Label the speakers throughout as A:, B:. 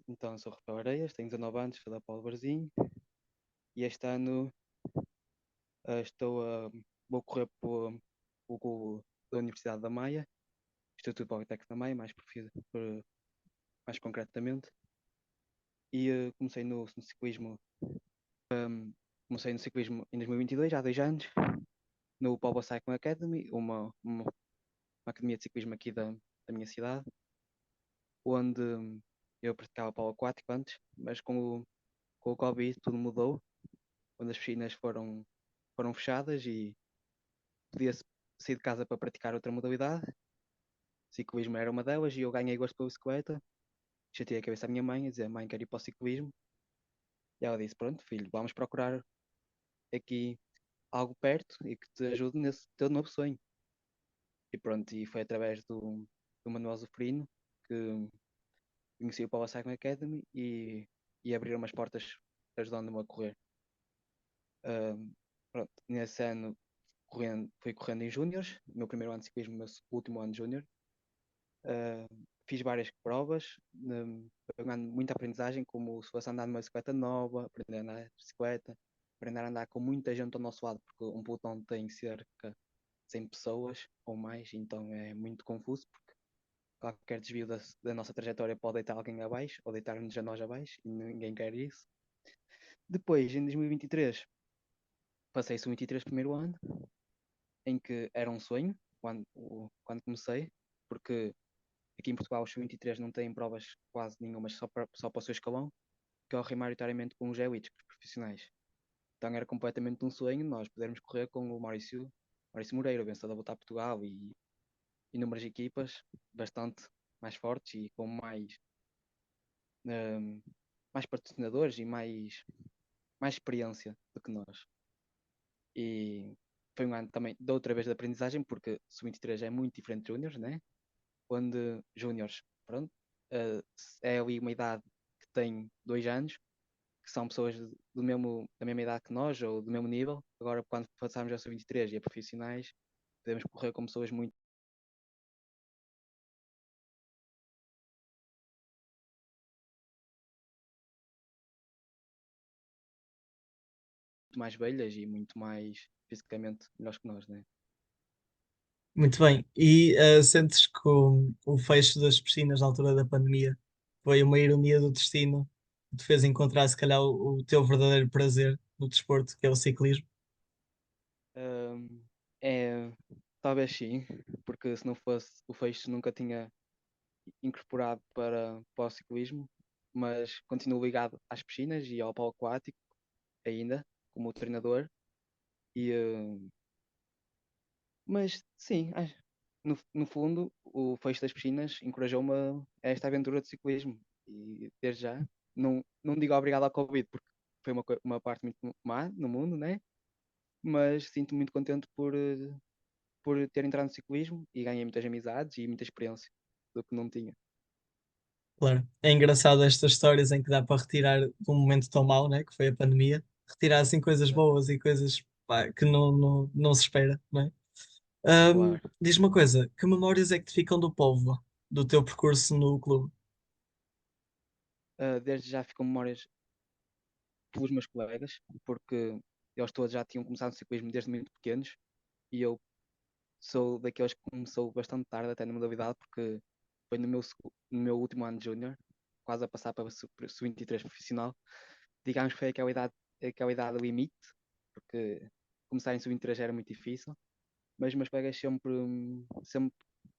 A: Então, sou Rafael Areias, tenho 19 anos, sou da Paulo Barzinho e este ano ah, estou a, vou correr pelo da Universidade da Maia, Instituto Politécnico da Maia, mais concretamente, e comecei no ciclismo, comecei no ciclismo em 2022, há 2 anos, no Power Cycling Academy, uma academia de ciclismo aqui da minha cidade, onde eu praticava polo aquático antes, mas com o Covid tudo mudou, quando as piscinas foram fechadas e podia sair de casa para praticar outra modalidade. Ciclismo era uma delas e eu ganhei gosto pela bicicleta. Chatei a cabeça à minha mãe a dizer: Mãe, quero ir para o ciclismo. E ela disse: Pronto, filho, vamos procurar aqui algo perto e que te ajude nesse teu novo sonho. E pronto, e foi através do Manuel Zufrino que conheci o Power Cycling Academy e abriram umas portas ajudando-me a correr. Ahm, Pronto, nesse ano fui correndo em júniores, meu primeiro ano de ciclismo, meu último ano de júnior. Uh, Fiz várias provas, ganhando muita aprendizagem, como se fosse andar numa bicicleta nova, aprender a andar de bicicleta, aprender a andar com muita gente ao nosso lado, porque um pelotão tem cerca de 100 pessoas ou mais, então é muito confuso, porque qualquer desvio da nossa trajetória pode deitar alguém abaixo ou deitar-nos a nós abaixo, e ninguém quer isso. Depois, em 2023, passei-se o 23 primeiro ano, em que era um sonho, quando comecei, porque aqui em Portugal os sub-23 não têm provas quase nenhumas, só para o seu escalão, que correm maioritariamente com os elites, com os profissionais. Então era completamente um sonho nós podermos correr com o Maurício Moreira, vencedor da Volta a Portugal e inúmeras equipas bastante mais fortes e com um, mais patrocinadores e mais experiência do que nós. E foi um ano também de outra vez de aprendizagem, porque sub-23 é muito diferente de júniores, né? Onde júniores, pronto, uh, é ali uma idade que tem 2 anos, que são pessoas da mesma idade que nós, ou do mesmo nível. Agora, quando passarmos a sub-23 e a profissionais, podemos correr com pessoas muito mais velhas e muito mais fisicamente melhores que nós, né?
B: Muito bem. E sentes que o fecho das piscinas na altura da pandemia foi uma ironia do destino que te fez encontrar, se calhar, o teu verdadeiro prazer no desporto, que é o ciclismo?
A: Um, é, talvez sim, porque se não fosse o fecho nunca tinha incorporado para o ciclismo, mas continuo ligado às piscinas e ao polo aquático ainda, como treinador. E, mas sim, no fundo, o fecho das piscinas encorajou-me a esta aventura de ciclismo. E desde já, não digo obrigado ao Covid, porque foi uma parte muito má no mundo, né? Mas sinto-me muito contente por ter entrado no ciclismo e ganhei muitas amizades e muita experiência do que não tinha.
B: Claro. É engraçado estas histórias em que dá para retirar de um momento tão mau, né, que foi a pandemia, retirar assim coisas boas e coisas pá, que não se espera, não é?
A: Claro.
B: Diz-me uma coisa, que memórias é que te ficam do povo, do teu percurso no clube?
A: Desde já ficam memórias pelos meus colegas, porque eles todos já tinham começado no ciclismo desde muito pequenos e eu sou daqueles que começou bastante tarde até na modalidade, porque foi no meu último ano de júnior, quase a passar para o sub-23 profissional. Digamos que foi aquela idade limite, porque começar em sub-23 era muito difícil, mas meus colegas sempre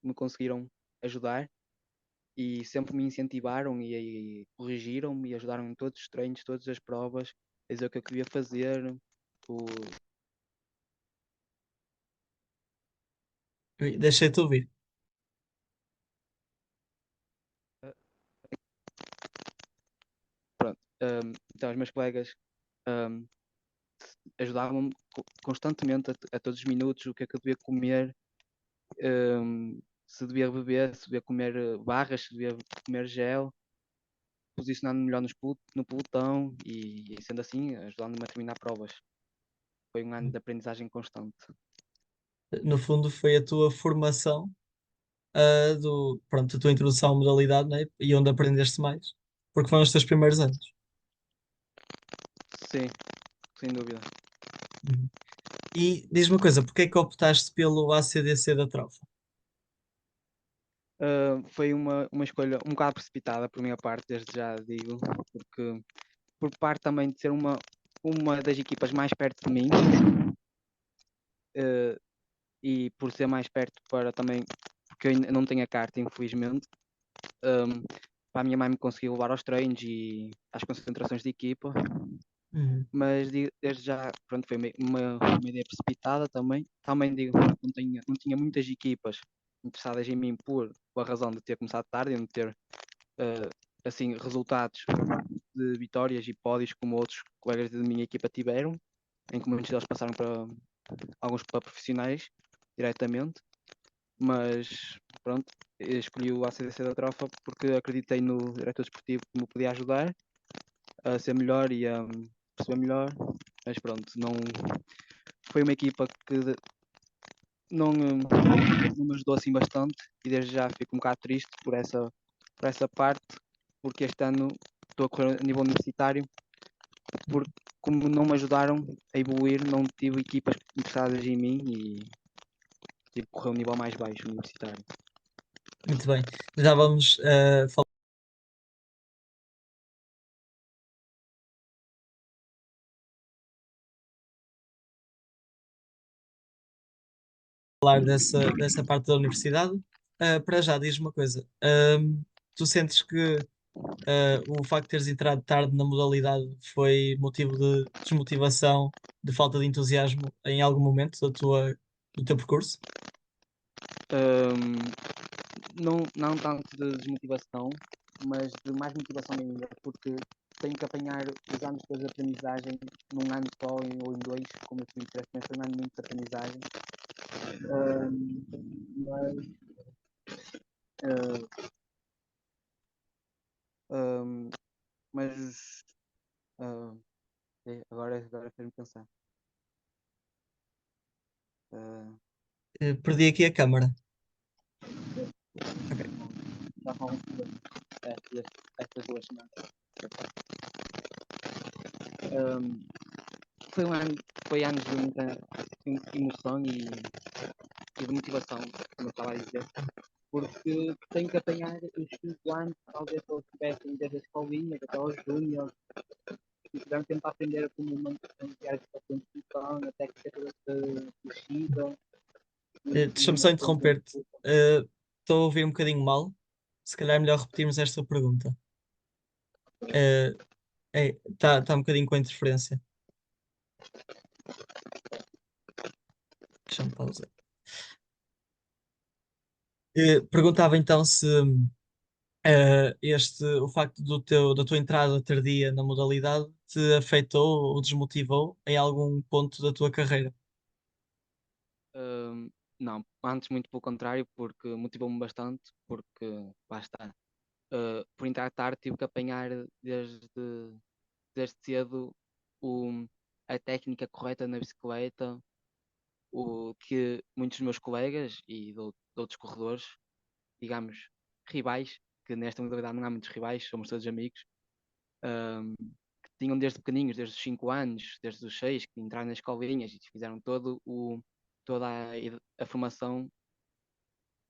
A: me conseguiram ajudar e sempre me incentivaram e corrigiram-me e ajudaram em todos os treinos, todas as provas, a dizer o que eu queria fazer. O,
B: Ui, deixei-te ouvir.
A: pronto, então os meus colegas um, ajudavam-me constantemente a todos os minutos o que é que eu devia comer, se devia beber, se devia comer barras, se devia comer gel, posicionando-me melhor no pelotão e sendo assim, ajudando-me a terminar provas. Foi um ano de aprendizagem constante.
B: No fundo, foi a tua formação, pronto, a tua introdução à modalidade, né? E onde aprendeste mais. porque foram os teus primeiros anos.
A: Sim, sem dúvida.
B: Uhum. E diz-me uma coisa, porque é que optaste pelo ACDC da Trofa?
A: Foi uma escolha um bocado precipitada por minha parte, desde já digo, porque por parte também de ser uma das equipas mais perto de mim, uh, e por ser mais perto para também, porque eu ainda não tenho a carta, infelizmente, um, a minha mãe me conseguiu levar aos treinos e às concentrações de equipa,
B: Uhum.
A: mas desde já, pronto, foi uma ideia precipitada também. Também digo, não tinha muitas equipas interessadas em mim por a razão de ter começado tarde e não ter uh, assim resultados de vitórias e pódios como outros colegas da minha equipa tiveram, em que muitos deles passaram para alguns para profissionais diretamente, mas pronto, eu escolhi o ACDC da Trofa porque acreditei no diretor desportivo que me podia ajudar a ser melhor e a perceber melhor, mas pronto, não foi uma equipa que não me ajudou assim bastante e desde já fico um bocado triste por essa parte, porque este ano estou a correr a nível universitário, porque como não me ajudaram a evoluir, não tive equipas interessadas em mim e tive que correr um nível mais baixo universitário.
B: Muito bem. Já vamos falar dessa parte da universidade. Para já, diz uma coisa. Tu sentes que o facto de teres entrado tarde na modalidade foi motivo de desmotivação, de falta de entusiasmo em algum momento do teu percurso?
A: Um, não tanto de desmotivação, mas de mais motivação ainda, porque tenho que apanhar os anos todos de aprendizagem num ano só ou em dois, como eu tive mas foi um ano muito de aprendizagem. Mas uh, um, mas uh, agora fez-me pensar. Uh,
B: Perdi aqui a câmara. Ok.
A: já falam estas 2 semanas. Um, foi anos de muita emoção e de motivação, como eu estava a dizer, porque tenho que apanhar os 5 anos, talvez se eu tivessem desde a escolinha até aos júnior, e tiveram tentar aprender como manter a constituição, até que ser crescida,
B: Deixa-me só interromper-te. Estou a ouvir um bocadinho mal. Se calhar é melhor repetirmos esta pergunta. Está um bocadinho com interferência. Deixa-me pausar. Perguntava então se o facto da tua entrada tardia na modalidade te afetou ou desmotivou em algum ponto da tua carreira.
A: não, antes muito pelo contrário, porque motivou-me bastante, porque lá está. Por entrar tarde tive que apanhar desde cedo o, a técnica correta na bicicleta, o que muitos dos meus colegas e de outros corredores, digamos, rivais, que nesta modalidade não há muitos rivais, somos todos amigos, que tinham desde pequeninhos, desde os 5 anos, desde os 6, que entraram nas escolinhas e fizeram toda a formação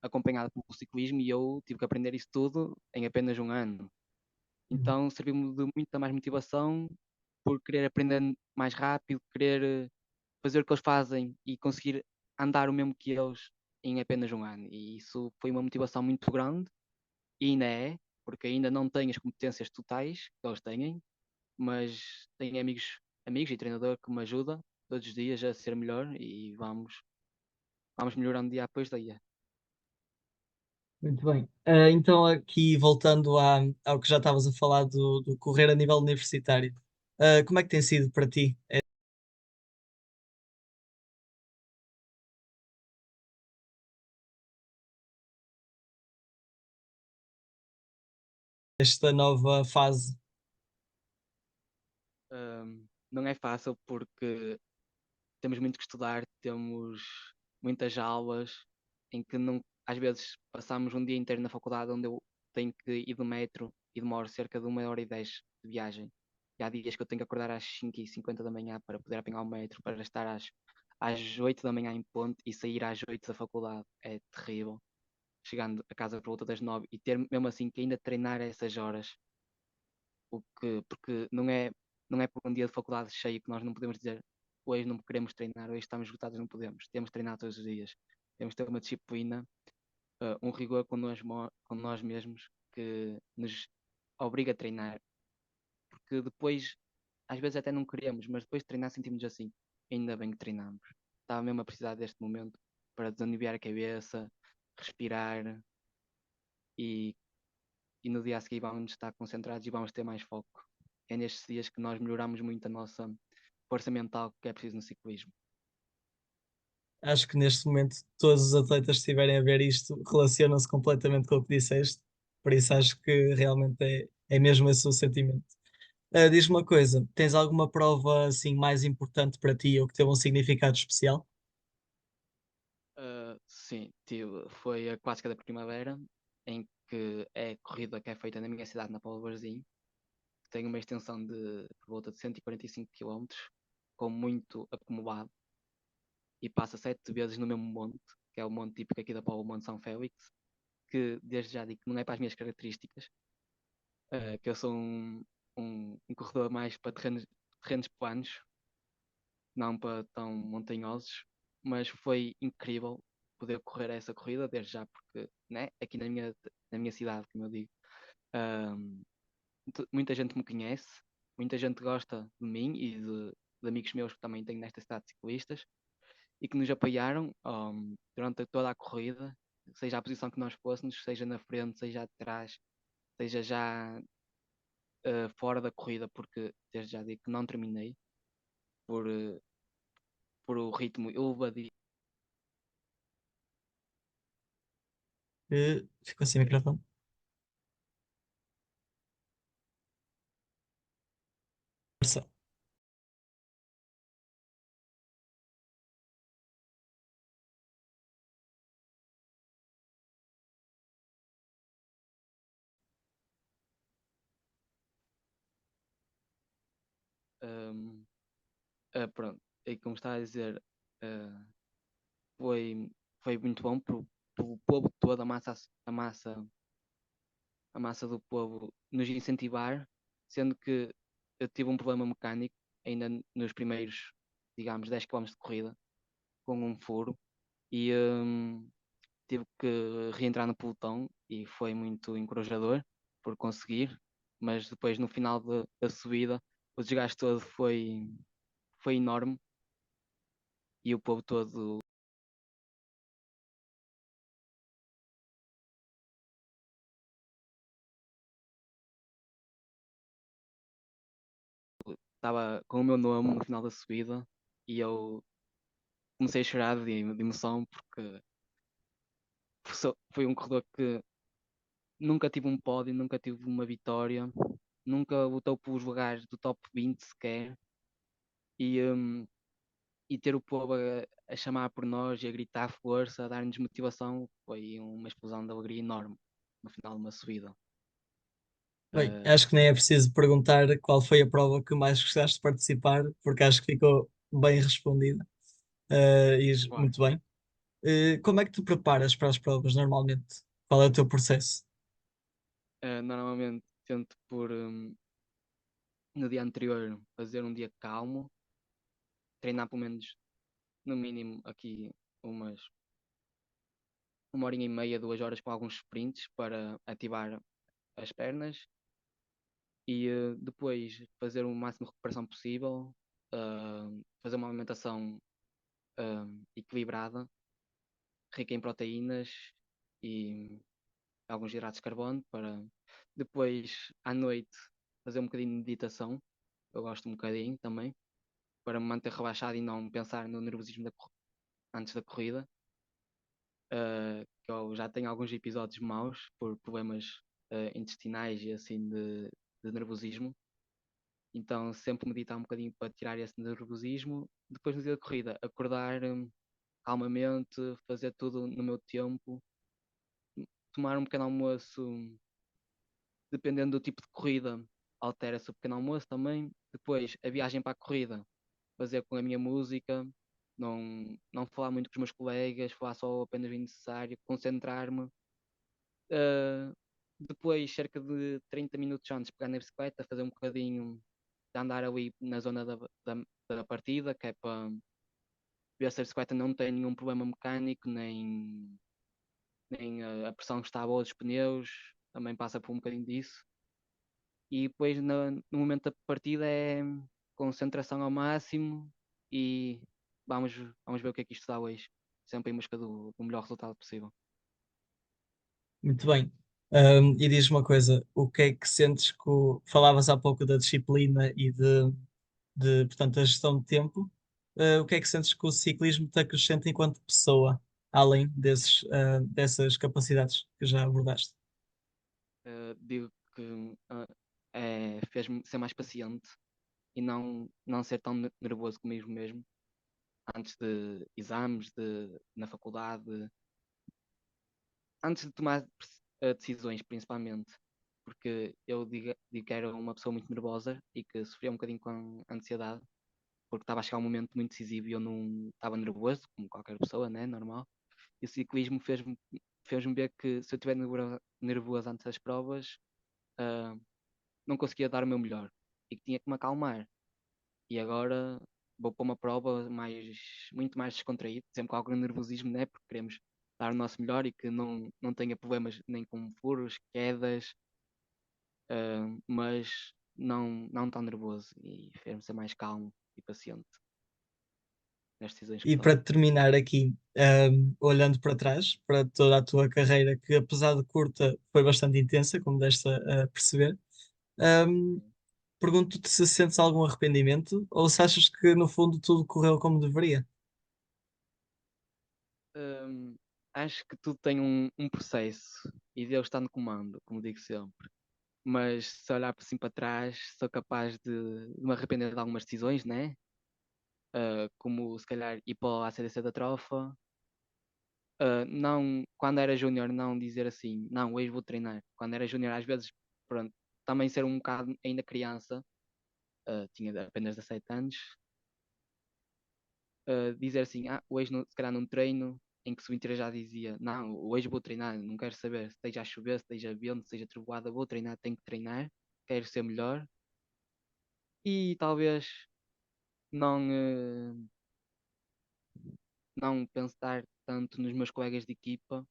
A: acompanhada pelo ciclismo e eu tive que aprender isso tudo em apenas um ano.
B: Uhum.
A: Então serviu-me de muita mais motivação por querer aprender mais rápido, querer fazer o que eles fazem e conseguir andar o mesmo que eles em apenas um ano. E isso foi uma motivação muito grande e ainda é, porque ainda não tenho as competências totais que eles têm, mas tenho amigos e treinador que me ajuda todos os dias a ser melhor e vamos melhorando dia após dia.
B: Muito bem. Então, aqui voltando ao que já estavas a falar do correr a nível universitário, como é que tem sido para ti esta nova fase?
A: Não é fácil porque temos muito que estudar, temos muitas aulas em que não, às vezes passamos um dia inteiro na faculdade onde eu tenho que ir do metro e demoro cerca de 1h10 de viagem. E há dias que eu tenho que acordar às 5h50 da manhã para poder apanhar o metro, para estar às 8 da manhã em ponte e sair às 8 da faculdade. É terrível. Chegando a casa por volta das 9 e ter mesmo assim que ainda treinar essas horas, porque não é por um dia de faculdade cheio que nós não podemos dizer hoje não queremos treinar, hoje estamos esgotados, não podemos. Temos de treinar todos os dias. Temos de ter uma disciplina, um rigor com nós mesmos que nos obriga a treinar, porque depois, às vezes até não queremos, mas depois de treinar sentimos assim, ainda bem que treinamos. Estava mesmo a precisar deste momento para desanuviar a cabeça, respirar e, e no dia a seguir vamos estar concentrados e vamos ter mais foco. É nestes dias que nós melhoramos muito a nossa força mental que é preciso no ciclismo.
B: Acho que neste momento todos os atletas que estiverem a ver isto relacionam-se completamente com o que disseste, por isso acho que realmente é mesmo esse o sentimento. Diz-me uma coisa, tens alguma prova assim mais importante para ti ou que teve um significado especial?
A: Sim, foi a Clássica da Primavera, em que é corrida que é feita na minha cidade, na Póvoa de Varzim, que tem uma extensão de por volta de 145 km, com muito acumulado, e passa 7 vezes no mesmo monte, que é o monte típico aqui da Póvoa, o Monte São Félix, que desde já digo que não é para as minhas características, que eu sou um corredor mais para terrenos planos, não para tão montanhosos, mas foi incrível poder correr essa corrida, desde já, porque né, aqui na minha cidade, como eu digo, ahm, muita gente me conhece, muita gente gosta de mim e de amigos meus que também tenho nesta cidade de ciclistas e que nos apoiaram durante toda a corrida, seja a posição que nós fôssemos, seja na frente, seja atrás, seja já fora da corrida, porque desde já digo que não terminei por, uh, por o ritmo elevadíssimo.
B: Ficou sem microfone. Força.
A: Pronto, e como está a dizer, uh, foi, foi muito bom para o povo todo, a massa do povo nos incentivar, sendo que eu tive um problema mecânico ainda nos primeiros, digamos, 10 km de corrida, com um furo, e tive que reentrar no pelotão e foi muito encorajador por conseguir, mas depois no final da subida o desgaste todo foi enorme e o povo todo estava com o meu nome no final da subida e eu comecei a chorar de emoção porque foi um corredor que nunca tive um pódio, nunca tive uma vitória, nunca lutou pelos lugares do top 20 sequer e, um, e ter o povo a chamar por nós e a gritar força, a dar-nos motivação foi uma explosão de alegria enorme no final de uma subida.
B: Bem,
A: Uh,
B: acho que nem é preciso perguntar qual foi a prova que mais gostaste de participar, porque acho que ficou bem respondida.
A: Claro.
B: Muito bem. Como é que tu preparas para as provas normalmente? Qual é o teu processo?
A: Normalmente tento no dia anterior fazer um dia calmo, treinar pelo menos no mínimo aqui umas 1h30, 2 horas com alguns sprints para ativar as pernas e depois fazer o máximo de recuperação possível, fazer uma alimentação equilibrada, rica em proteínas e alguns hidratos de carbono para depois à noite fazer um bocadinho de meditação. Eu gosto um bocadinho também, para me manter relaxado e não pensar no nervosismo antes da corrida. Que eu já tenho alguns episódios maus por problemas intestinais e assim de nervosismo. Então sempre meditar um bocadinho para tirar esse nervosismo. Depois no dia da corrida, acordar calmamente, fazer tudo no meu tempo, tomar um pequeno almoço dependendo do tipo de corrida, altera-se o pequeno almoço também. Depois, a viagem para a corrida, fazer com a minha música, não falar muito com os meus colegas, falar só apenas o necessário, concentrar-me. Uh, Depois, cerca de 30 minutos antes, pegar na bicicleta, fazer um bocadinho de andar ali na zona da partida, que é para ver se a bicicleta não tem nenhum problema mecânico, nem a pressão está boa dos pneus, também passa por um bocadinho disso. E depois, no momento da partida, é concentração ao máximo e vamos, vamos ver o que é que isto dá hoje. Sempre em busca do melhor resultado possível.
B: Muito bem. E diz uma coisa, o que é que sentes falavas há pouco da disciplina e portanto, da gestão de tempo, o que é que sentes que o ciclismo te acrescenta enquanto pessoa, além dessas capacidades que já abordaste?
A: Digo que fez-me ser mais paciente e não ser tão nervoso comigo mesmo antes de exames, na faculdade, antes de tomar decisões, principalmente, porque eu digo que era uma pessoa muito nervosa e que sofria um bocadinho com ansiedade, porque estava a chegar um momento muito decisivo e eu não estava nervoso, como qualquer pessoa, né, normal. E o ciclismo fez-me ver que se eu estiver nervoso antes das provas, ah, não conseguia dar o meu melhor e que tinha que me acalmar. E agora vou para uma prova muito mais descontraído, sempre com algum nervosismo, né? Porque queremos dar o nosso melhor e que não tenha problemas nem com furos, quedas, mas não tão nervoso e fez-me ser mais calmo e paciente nas decisões que
B: E
A: tomo.
B: para terminar aqui, olhando para trás, para toda a tua carreira, que apesar de curta, foi bastante intensa, como deste a perceber, um, pergunto-te se sentes algum arrependimento ou se achas que no fundo tudo correu como deveria.
A: Hum, Acho que tudo tem um processo e Deus está no comando, como digo sempre. Mas se olhar para assim para trás, sou capaz de me arrepender de algumas decisões, né? Como se calhar ir para o ACDC da Trofa. Não, quando era júnior, não dizer assim, não, hoje vou treinar. Quando era júnior, às vezes, pronto, também ser um bocado ainda criança, tinha apenas 17 anos, dizer assim, hoje se calhar num treino em que se o Inter já dizia, não, hoje vou treinar, não quero saber se esteja a chover, se esteja vento, se esteja trovoada, vou treinar, tenho que treinar, quero ser melhor. E talvez não, não pensar tanto nos meus colegas de equipa,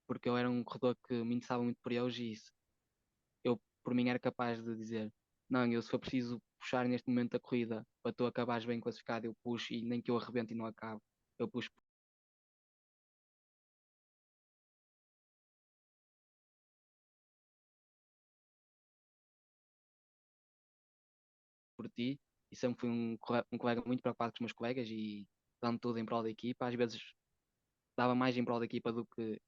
A: porque eu era um corredor que me interessava muito por eles e isso, eu por mim era capaz de dizer, não, eu se for preciso puxar neste momento da corrida para tu acabares bem classificado, eu puxo e nem que eu arrebente e não acabo, eu puxo por ti e sempre fui um colega muito preocupado com os meus colegas e dando tudo em prol da equipa, às vezes dava mais em prol da equipa do que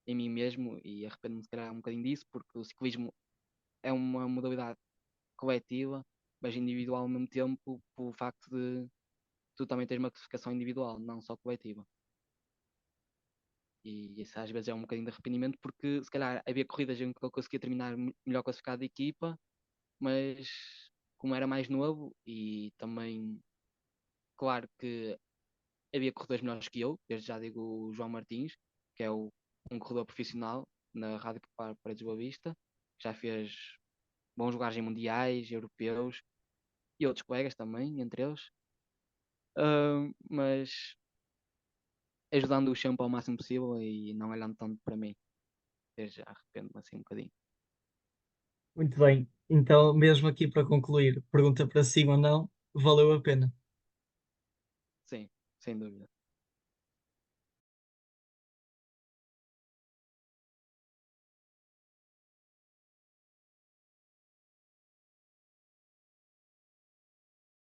A: em mim mesmo e arrependo-me se calhar um bocadinho disso, porque o ciclismo é uma modalidade coletiva, mas individual ao mesmo tempo, pelo facto de tu também tens uma classificação individual, não só coletiva. E isso às vezes é um bocadinho de arrependimento, porque se calhar havia corridas em que eu conseguia terminar melhor classificado de equipa, mas como era mais novo e também, claro que havia corredores melhores que eu, desde já digo o João Martins, que é um corredor profissional na Rádio Popular para Boa Vista, já fez bons lugares em mundiais, europeus e outros colegas também, entre eles. Mas ajudando-os sempre ao máximo possível e não olhando tanto para mim. Eu já arrependo-me assim um bocadinho.
B: Muito bem. Então, mesmo aqui para concluir, pergunta para sim ou não, valeu a pena.
A: Sim, sem dúvida.